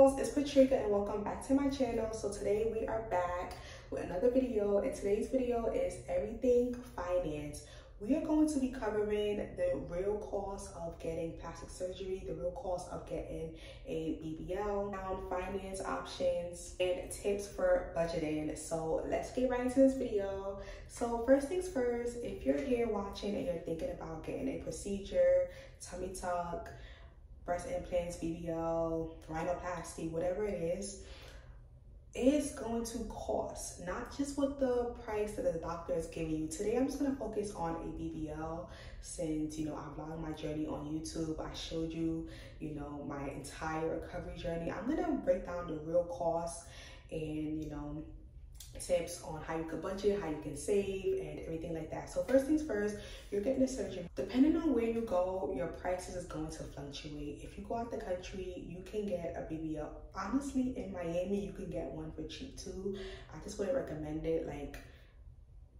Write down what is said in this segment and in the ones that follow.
girls, it's Trika and welcome back to my channel. So today we are back with another video, and today's video is everything finance. We are going to be covering the real cost of getting plastic surgery, the real cost of getting a BBL, finance options, and tips for budgeting. So let's get right into this video. So first things first, if you're here watching and you're thinking about getting a procedure, tummy tuck, breast implants, BBL, rhinoplasty, whatever it is, it's going to cost, not just what the price that the doctor is giving you. Today, I'm just going to focus on a BBL since, I vlogged my journey on YouTube. I showed you, my entire recovery journey. I'm going to break down the real costs and, tips on how you can budget, how you can save, and everything like that. So first things first, you're getting a surgery. Depending on where you go, your prices is going to fluctuate. If you go out the country, you can get a BBL. Honestly, in Miami, you can get one for cheap too. I just wouldn't recommend it. Like,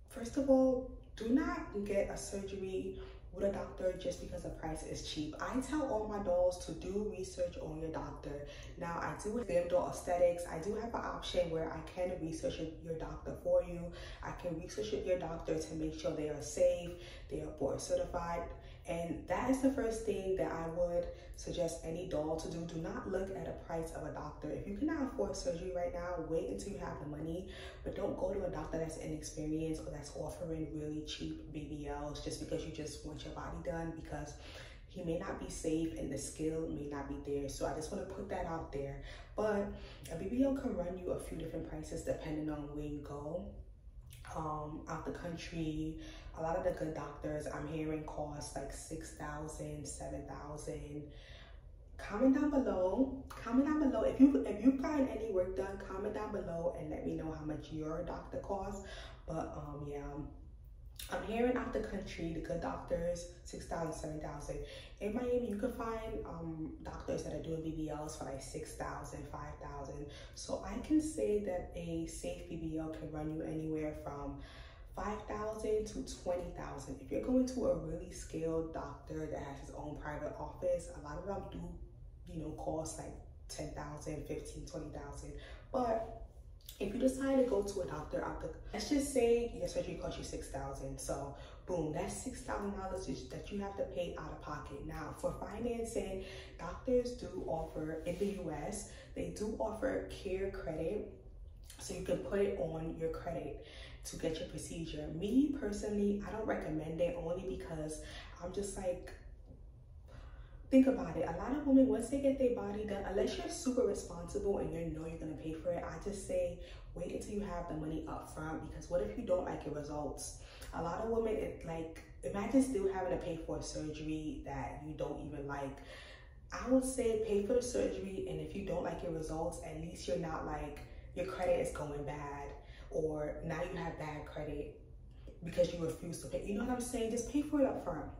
first of all, do not get a surgery with a doctor just because the price is cheap. I tell all my dolls to do research on your doctor. Now, I do have doll aesthetics. I do have an option where I can research your doctor for you. I can research your doctor to make sure they are safe, they are board certified. And that is the first thing that I would suggest any doll to do. Do not look at a price of a doctor. If you cannot afford surgery right now, wait until you have the money, but don't go to a doctor that's inexperienced or that's offering really cheap BBLs just because you just want your body done, because he may not be safe and the skill may not be there. So I just want to put that out there. But a BBL can run you a few different prices depending on where you go. Out the country, a lot of the good doctors I'm hearing cost like $6,000, $7,000. Comment down below if you've gotten any work done. Comment down below and let me know how much your doctor costs. But yeah, I'm hearing out the country, the good doctors, $6,000, $7,000. In Miami, you can find doctors that are doing BBLs for like $6,000, $5,000. So I can say that a safe BBL can run you anywhere from $5,000 to $20,000. If you're going to a really skilled doctor that has his own private office, a lot of them do, cost like $10,000, $15,000, $20,000. But if you decide to go to a doctor let's just say your surgery cost you $6,000. So boom, that's $6,000 that you have to pay out of pocket. Now for financing, doctors do offer, in the US, they do offer care credit. So you can put it on your credit to get your procedure. Me personally, I don't recommend it, only because I'm just like, think about it. A lot of women, once they get their body done, unless you're super responsible and you're gonna pay for it, I just say wait until you have the money up front, because what if you don't like your results? A lot of women, imagine still having to pay for a surgery that you don't even like. I would say pay for the surgery, and if you don't like your results, at least you're not like, your credit is going bad, or now you have bad credit because you refuse to pay. You know what I'm saying? Just pay for it up front.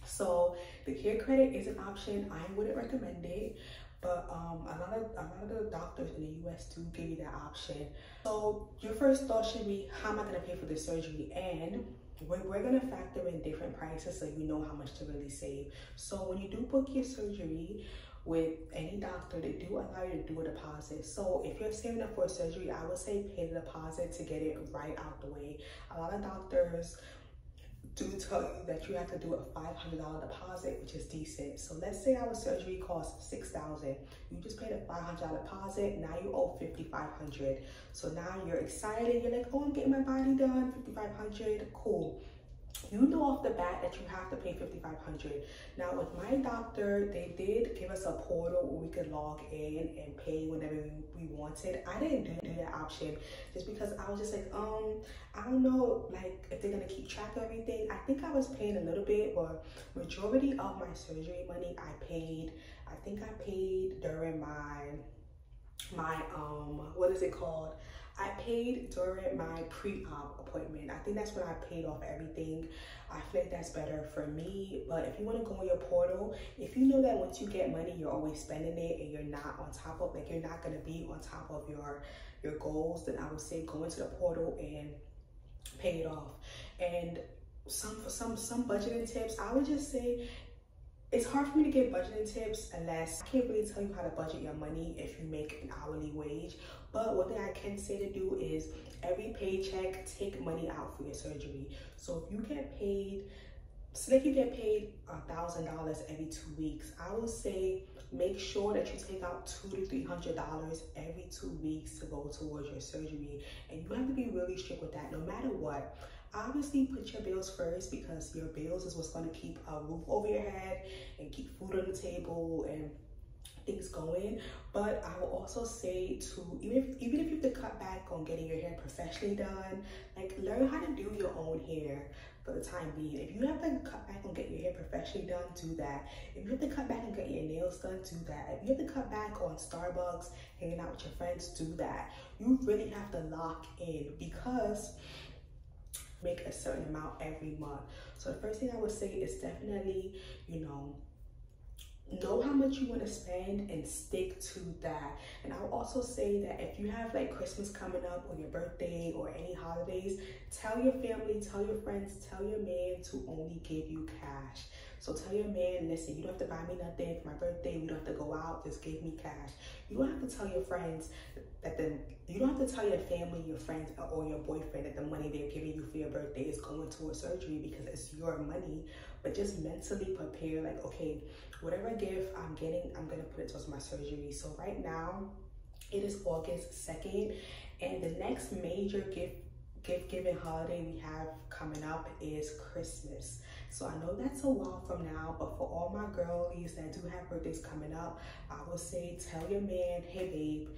So the care credit is an option. I wouldn't recommend it, but a lot of the doctors in the US do give you that option. So your first thought should be, how am I going to pay for this surgery? And we're going to factor in different prices so you know how much to really save. So when you do book your surgery with any doctor, they do allow you to do a deposit. So if you're saving up for a surgery, I would say pay the deposit to get it right out the way. A lot of doctors do tell you that you have to do a $500 deposit, which is decent. So let's say our surgery costs $6,000. You just paid a $500 deposit. Now you owe $5,500. So now you're excited. You're like, oh, I'm getting my body done, $5,500. Cool. You know off the bat that you have to pay $5,500. Now with my doctor, they did give us a portal where we could log in and pay whenever we wanted. I didn't do that option just because I was just like, I don't know, like if they're gonna keep track of everything. I think I was paying a little bit, but majority of my surgery money I think I paid during my what is it called? I paid during my pre-op appointment. I think that's when I paid off everything. I feel like that's better for me. But if you want to go on your portal, if you know that once you get money, you're always spending it and you're not on top of, like, you're not going to be on top of your goals, then I would say go into the portal and pay it off. And some budgeting tips, I would just say, It's hard for me to give budgeting tips unless I can't really tell you how to budget your money if you make an hourly wage. But one thing I can say to do is every paycheck, take money out for your surgery. So if you get paid, say you get paid $1,000 every 2 weeks, I would say make sure that you take out $200 to $300 every 2 weeks to go towards your surgery. And you have to be really strict with that no matter what. Obviously, put your bills first because your bills is what's going to keep a roof over your head and keep food on the table and things going. But I will also say to, even if you have to cut back on getting your hair professionally done, like learn how to do your own hair for the time being. If you have to cut back on getting your hair professionally done, do that. If you have to cut back on getting your nails done, do that. If you have to cut back on Starbucks, hanging out with your friends, do that. You really have to lock in because make a certain amount every month. So the first thing I would say is definitely, know how much you want to spend and stick to that. And I will also say that if you have like Christmas coming up or your birthday or any holidays, tell your family, tell your friends, tell your man to only give you cash. So tell your man, listen, you don't have to buy me nothing for my birthday. We don't have to go out, just give me cash. You don't have to tell your friends you don't have to tell your family, your friends, or your boyfriend that the money they're giving you for your birthday is going towards surgery because it's your money. But just mentally prepare, like, okay, whatever gift I'm getting, I'm gonna put it towards my surgery. So right now, it is August 2nd, and the next major gift giving holiday we have coming up is Christmas. So I know that's a while from now, but for all my girlies that do have birthdays coming up, I would say tell your man, hey babe,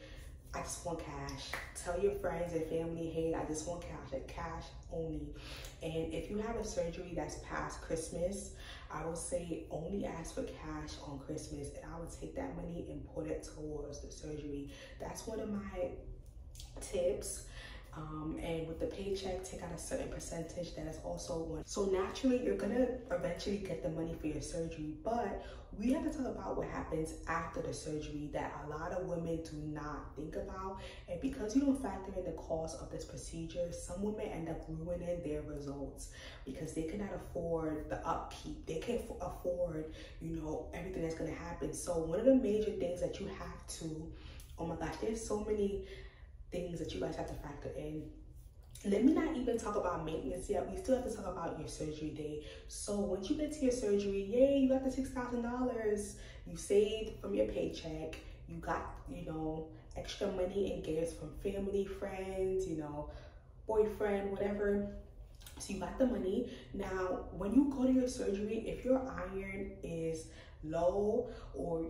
I just want cash. Tell your friends and family, hey, I just want cash, like cash only. And if you have a surgery that's past Christmas, I would say only ask for cash on Christmas, and I would take that money and put it towards the surgery. That's one of my tips. And with the paycheck, take out a certain percentage. That is also one. So naturally, you're gonna eventually get the money for your surgery, but we have to talk about what happens after the surgery that a lot of women do not think about. And because you don't factor in the cost of this procedure, some women end up ruining their results because they cannot afford the upkeep. They can't afford, everything that's gonna happen. So one of the major things that you have to, oh my gosh, there's so many things that you guys have to factor in. Let me not even talk about maintenance yet. We still have to talk about your surgery day. So once you get to your surgery, yay, you got the $6,000 you saved from your paycheck. You got, extra money and gifts from family, friends, boyfriend, whatever. So you got the money. Now, when you go to your surgery, if your iron is low, or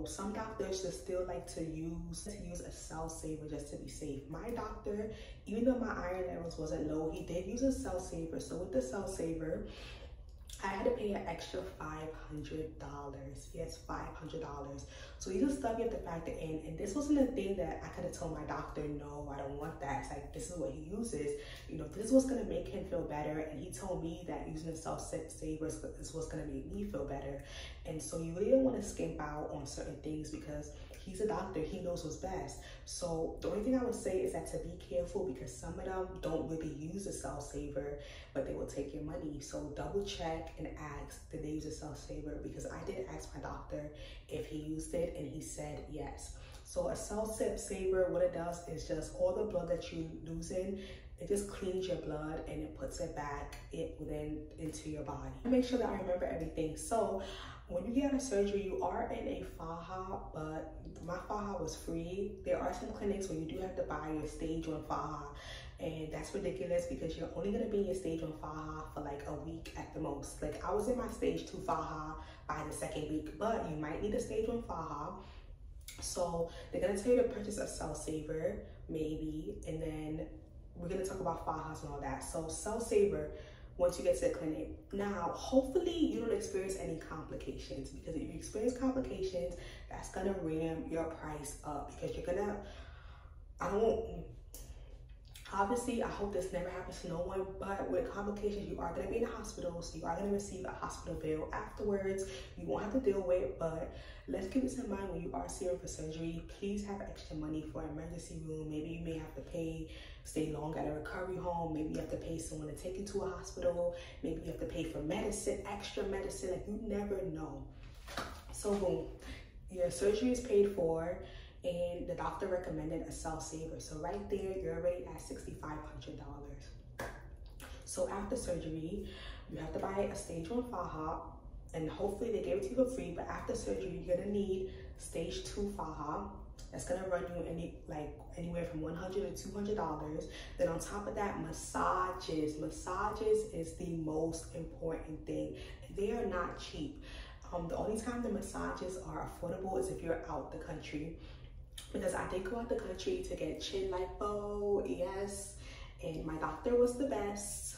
some doctors just still like to use a cell saver just to be safe. My doctor, even though my iron levels wasn't low, he did use a cell saver. So with the cell saver, I had to pay an extra $500. Yes, $500. So these are stuff you have to factor in. And this wasn't a thing that I could have told my doctor, no, I don't want that. It's like, this is what he uses. This is what's going to make him feel better. And he told me that using a cell saver is what's going to make me feel better. And so you really don't want to skimp out on certain things because he's a doctor, he knows what's best. So the only thing I would say is that to be careful because some of them don't really use a cell saver, but they will take your money. So double check and ask, did they use a cell saver? Because I did ask my doctor if he used it and he said yes. So a cell saver, what it does is just all the blood that you're losing, it just cleans your blood and it puts it back into your body. Make sure that I remember everything. So when you get out of surgery, you are in a faja, but my faja was free. There are some clinics where you do have to buy your stage 1 faja, and that's ridiculous because you're only gonna be in your stage 1 faja for like a week at the most. Like I was in my stage 2 faja by the 2nd week, but you might need a stage 1 faja. So they're gonna tell you to purchase a cell saver, maybe, and then we're gonna talk about fajas and all that. So cell saver, once you get to the clinic. Now, hopefully you don't experience any complications, because if you experience complications, that's gonna ram your price up because you're gonna, obviously, I hope this never happens to no one, but with complications, you are gonna be in the hospital, so you are gonna receive a hospital bill afterwards. You won't have to deal with it, but let's keep this in mind when you are seeing for surgery. Please have extra money for an emergency room. Maybe you may have to stay long at a recovery home. Maybe you have to pay someone to take you to a hospital. Maybe you have to pay for medicine, extra medicine. Like, you never know. So boom, your surgery is paid for, and the doctor recommended a cell saver. So right there, you're already at $6,500. So after surgery, you have to buy a stage 1 faja, and hopefully they gave it to you for free. But after surgery, you're gonna need stage 2 faja. That's gonna run you anywhere from $100 to $200. Then on top of that, massages. Massages is the most important thing. They are not cheap. The only time the massages are affordable is if you're out the country. Because I did go out the country to get chin lipo, yes, and my doctor was the best.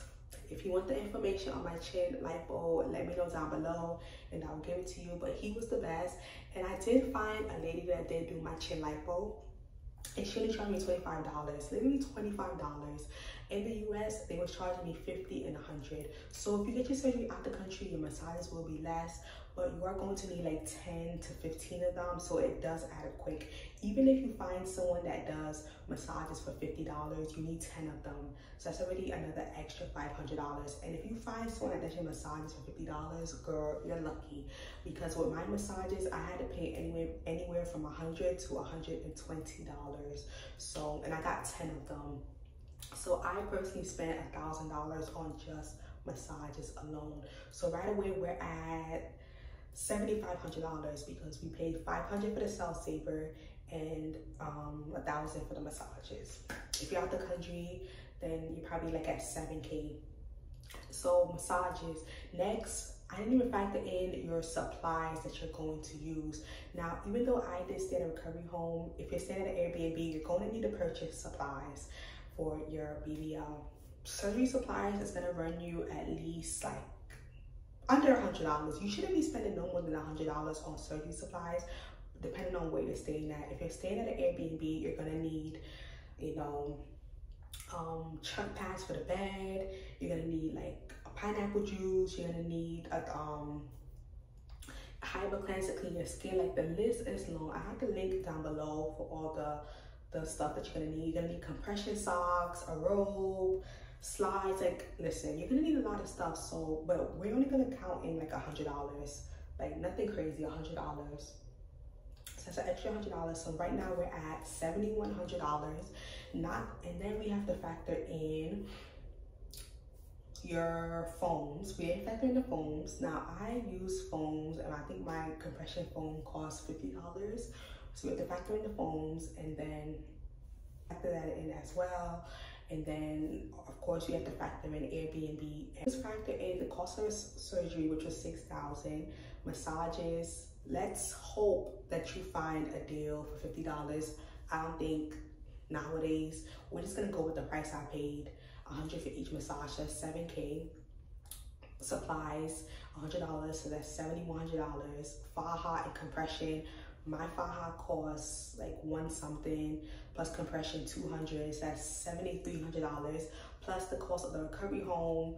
If you want the information on my chin lipo, let me know down below and I'll give it to you. But he was the best. And I did find a lady that did do my chin lipo, and she only charged me $25, literally $25. In the US, they was charging me $50 and $100. So if you get your surgery out the country, your massages will be less, but you are going to need like 10 to 15 of them, so it does add up quick. Even if you find someone that does massages for $50, you need 10 of them. So that's already another extra $500. And if you find someone that does your massages for $50, girl, you're lucky. Because with my massages, I had to pay anywhere from $100 to $120. So, and I got 10 of them. So I personally spent $1,000 on just massages alone. So right away, we're at $7,500 because we paid $500 for the cell saver and $1,000 for the massages. If you're out the country, then you're probably like at $7K. So massages. Next, I didn't even factor in your supplies that you're going to use. Now, even though I did stay in a recovery home, if you're staying at an Airbnb, you're going to need to purchase supplies for your BBL. Surgery supplies is gonna run you at least like under $100. You shouldn't be spending no more than $100 on surgery supplies, depending on where you're staying at. If you're staying at an Airbnb, you're gonna need, you know, chuck pads for the bed. You're gonna need like a pineapple juice. You're gonna need a Hyper cleanse to clean your skin. Like, the list is long. I have the link down below for all the stuff that you're gonna need. You're gonna need compression socks, a robe, slides. Like, listen, you're gonna need a lot of stuff. So, but we're only gonna count in like $100, like nothing crazy, $100. So that's an extra $100. So right now we're at $7,100. And then we have to factor in your foams. We ain't factor in the foams. Now I use foams, and I think my compression foam costs $50. So we have to factor in the foams and then factor that in as well. And then, of course, you have to factor in Airbnb. And just factor in the cost of surgery, which was $6,000. Massages. Let's hope that you find a deal for $50. I don't think nowadays. We're just gonna go with the price I paid. $100 for each massage. That's $7K. Supplies, $100. So that's $7,100. Faja and compression. My faja costs like $1 something plus compression $200. So that's $7,300 plus the cost of the recovery home.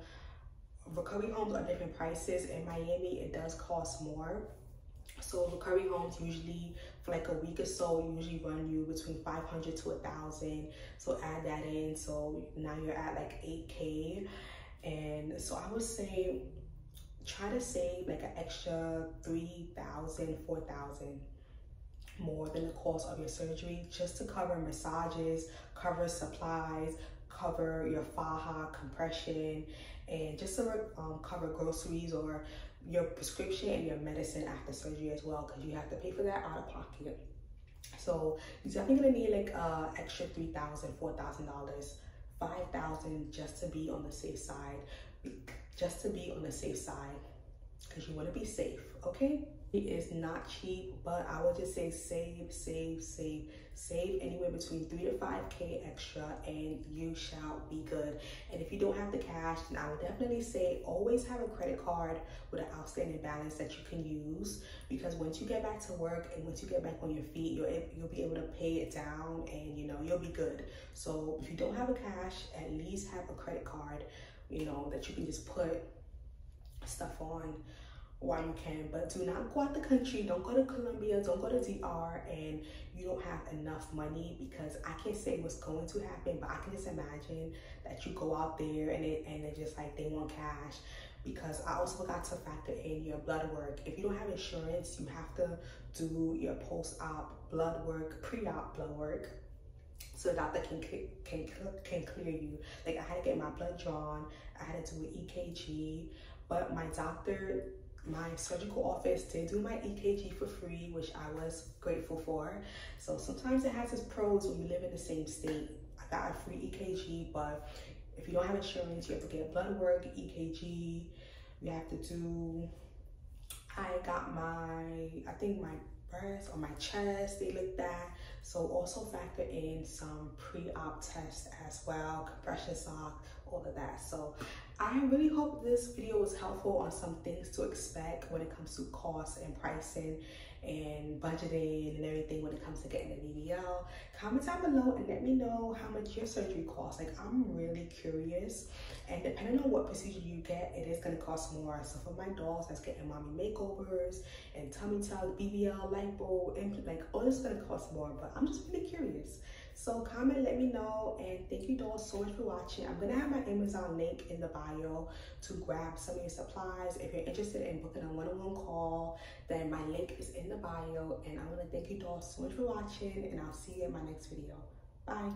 Recovery homes are different prices. In Miami, it does cost more. So recovery homes usually for like a week or so usually run you between $500 to $1,000. So add that in. So now you're at like $8K. And so I would say try to save like an extra $3,000, $4,000 more than the cost of your surgery, just to cover massages, cover supplies, cover your faja, compression, and just to cover groceries or your prescription and your medicine after surgery as well, because you have to pay for that out of pocket. So you're definitely gonna need like extra $3,000, $4,000, $5,000 just to be on the safe side, because you want to be safe. Okay, it is not cheap, but I would just say save anywhere between $3 to $5K extra, and you shall be good. And if you don't have the cash, then I would definitely say always have a credit card with an outstanding balance that you can use, because once you get back to work and once you get back on your feet, you'll be able to pay it down, and you know, you'll be good. So if you don't have a cash, at least have a credit card, you know, that you can just put stuff on while you can. But do not go out the country. Don't go to Colombia, don't go to DR and you don't have enough money, because I can't say what's going to happen, but I can just imagine that you go out there and it just like they want cash. because I also forgot to factor in your blood work. If you don't have insurance, you have to do your post-op blood work, pre-op blood work, so the doctor can clear you. Like, I had to get my blood drawn, I had to do an EKG, but my doctor, my surgical office did do my EKG for free, which I was grateful for. So sometimes it has its pros when you live in the same state. I got a free EKG, but if you don't have insurance, you have to get blood work, EKG. You have to do, I got I think my breast or my chest, they looked at. So also factor in some pre-op tests as well, compression sock, all of that. So I really hope this video was helpful on some things to expect when it comes to costs and pricing and budgeting and everything when it comes to getting a BBL. Comment down below and let me know how much your surgery costs. Like, I'm really curious, and depending on what procedure you get, it is going to cost more. So for my dolls that's getting mommy makeovers and tummy tuck, BBL, lipo, implant, like, all this is going to cost more, but I'm just really curious. So comment, let me know, and thank you dolls so much for watching. I'm gonna have my Amazon link in the bio to grab some of your supplies. If you're interested in booking a one-on-one call, then my link is in the bio. And I want to thank you dolls so much for watching, and I'll see you in my next video. Bye.